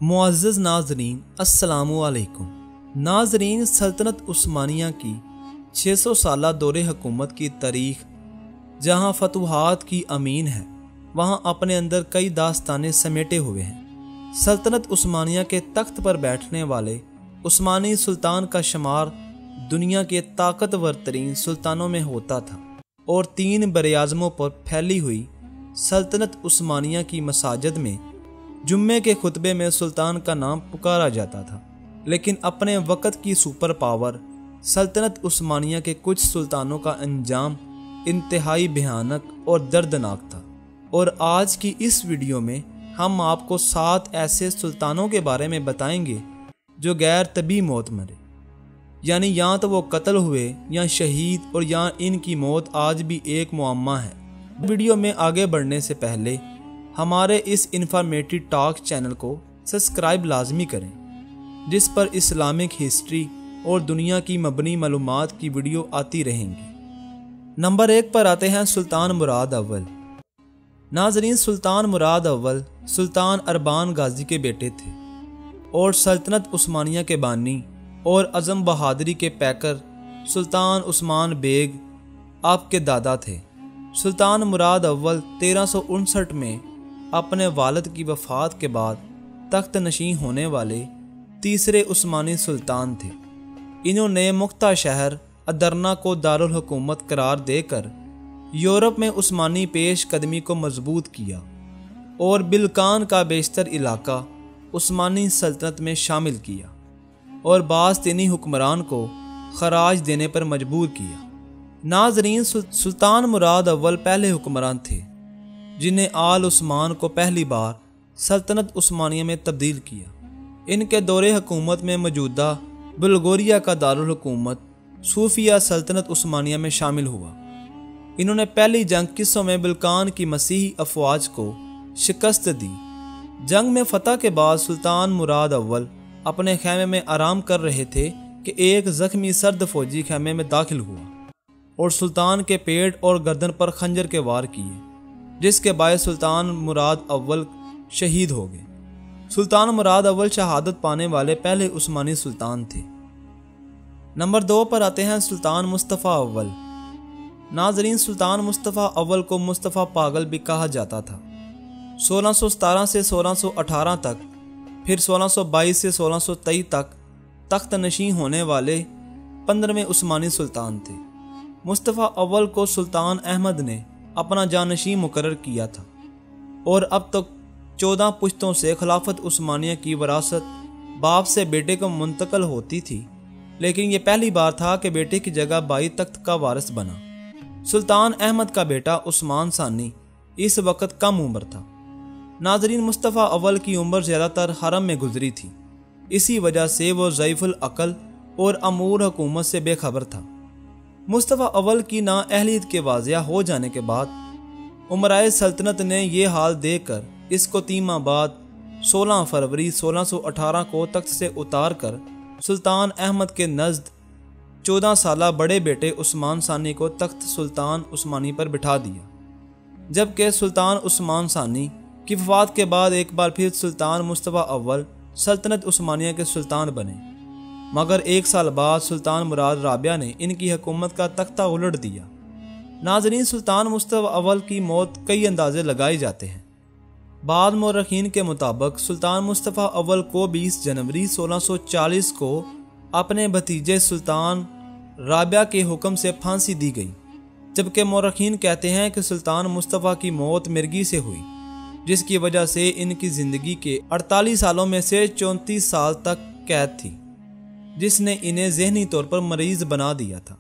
मुअज़्ज़ज़ नाज़रीन अस्सलामु अलैकुम। नाज़रीन, सल्तनत उस्मानिया की 600 साला दौरे हुकूमत की तारीख जहाँ फतूहात की अमीन है, वहाँ अपने अंदर कई दास्तानें समेटे हुए हैं। सल्तनत उस्मानिया के तख्त पर बैठने वाले उस्मानी सुल्तान का शुमार दुनिया के ताकतवर तरीन सुल्तानों में होता था और 3 बरआज़मों पर फैली हुई सल्तनत उस्मानिया की मसाजिद में जुम्मे के खुतबे में सुल्तान का नाम पुकारा जाता था। लेकिन अपने वक़्त की सुपर पावर सल्तनत उस्मानिया के कुछ सुल्तानों का अंजाम इंतहाई भयानक और दर्दनाक था। और आज की इस वीडियो में हम आपको 7 ऐसे सुल्तानों के बारे में बताएंगे जो गैर तबी मौत मरे, यानी या तो वो कत्ल हुए या शहीद, और या इनकी मौत आज भी एक मुअम्मा है। वीडियो में आगे बढ़ने से पहले हमारे इस इंफॉर्मेटिव टॉक चैनल को सब्सक्राइब लाजमी करें, जिस पर इस्लामिक हिस्ट्री और दुनिया की मबनी मालूमात की वीडियो आती रहेंगी। नंबर 1 पर आते हैं सुल्तान मुराद अव्वल। नाजरीन, सुल्तान मुराद अव्वल सुल्तान अरबान गाजी के बेटे थे और सल्तनत उस्मानिया के बानी और अज़म बहादुरी के पैकर सुल्तान उस्मान बेग आपके दादा थे। सुल्तान मुराद अव्वल 1359 में अपने वालिद की वफ़ात के बाद तख्त नशीं होने वाले तीसरे उस्मानी सुल्तान थे। इन्होंने मुख्ता शहर अदरना को दारुल हुकूमत करार देकर यूरोप में उस्मानी पेश कदमी को मजबूत किया और बिल्कान का बेशतर इलाका उस्मानी सल्तनत में शामिल किया और बाज़ हुक्मरान को खराज देने पर मजबूर किया। नाजरीन, सुल्तान मुराद अव्वल पहले हुक्मरान थे जिन्हें आल उस्मान को पहली बार सल्तनत उस्मानिया में तब्दील किया। इनके दौरे हुकूमत में मौजूदा बुल्गारिया का दारुल हुकूमत सूफिया सल्तनत उस्मानिया में शामिल हुआ। इन्होंने पहली जंग किस्सों में बिल्कान की मसीही अफवाज को शिकस्त दी। जंग में फतह के बाद सुल्तान मुराद अव्वल अपने खैमे में आराम कर रहे थे कि एक जख्मी सर्द फौजी खैमे में दाखिल हुआ और सुल्तान के पेट और गर्दन पर खंजर के वार किए, जिसके बायस सुल्तान मुराद अव्वल शहीद हो गए। सुल्तान मुराद अव्वल शहादत पाने वाले पहले उस्मानी सुल्तान थे। नंबर 2 पर आते हैं सुल्तान मुस्तफ़ा अव्वल। नाजरीन, सुल्तान मुस्तफ़ा अव्वल को मुस्तफ़ा पागल भी कहा जाता था। 1617 से 1618 तक, फिर 1622 से 1623 तक तख्त नशीं होने वाले 15वें उस्मानी सुल्तान थे। मुस्तफ़ा अव्वल को सुल्तान अहमद ने अपना जानशीं मुकर्रर किया था और अब तक 14 पुश्तों से खिलाफत उस्मानिया की वरासत बाप से बेटे को मुंतकल होती थी, लेकिन यह पहली बार था कि बेटे की जगह बाई तख्त का वारिस बना। सुल्तान अहमद का बेटा उस्मान सानी इस वक्त कम उम्र था। नाजरीन, मुस्तफ़ा अव्वल की उम्र ज़्यादातर हरम में गुजरी थी, इसी वजह से वो ज़ईफ़ुल अक़ल और अमूर हुकूमत से बेखबर था। मुस्तफ़ा अव्वल की नाअहलियत के वाज़िया हो जाने के बाद उमराए सल्तनत ने यह हाल देखकर इसको 3 माह बाद 16 फरवरी 1618 को तख्त से उतार कर सुल्तान अहमद के नज़द 14 साला बड़े बेटे उस्मान सानी को तख्त सुल्तान उस्मानी पर बिठा दिया। जबकि सुल्तान उस्मान सानी की वफ़ात के बाद एक बार फिर सुल्तान मुस्तफ़ा अव्वल सल्तनत उस्मानिया के सुल्तान बने, मगर 1 साल बाद सुल्तान मुराद राबिया ने इनकी हुकूमत का तख्ता उलट दिया। नाज़रीन, सुल्तान मुस्तफ़ा अव्वल की मौत कई अंदाजे लगाए जाते हैं। बाद मौरखीन के मुताबिक सुल्तान मुस्तफ़ा अव्वल को 20 जनवरी 1640 को अपने भतीजे सुल्तान राबिया के हुक्म से फांसी दी गई, जबकि मौरखीन कहते हैं कि सुल्तान मुस्तफ़ा की मौत मिर्गी से हुई, जिसकी वजह से इनकी ज़िंदगी के 48 सालों में से 34 साल तक कैद थी, जिसने इन्हें ज़हनी तौर पर मरीज बना दिया था।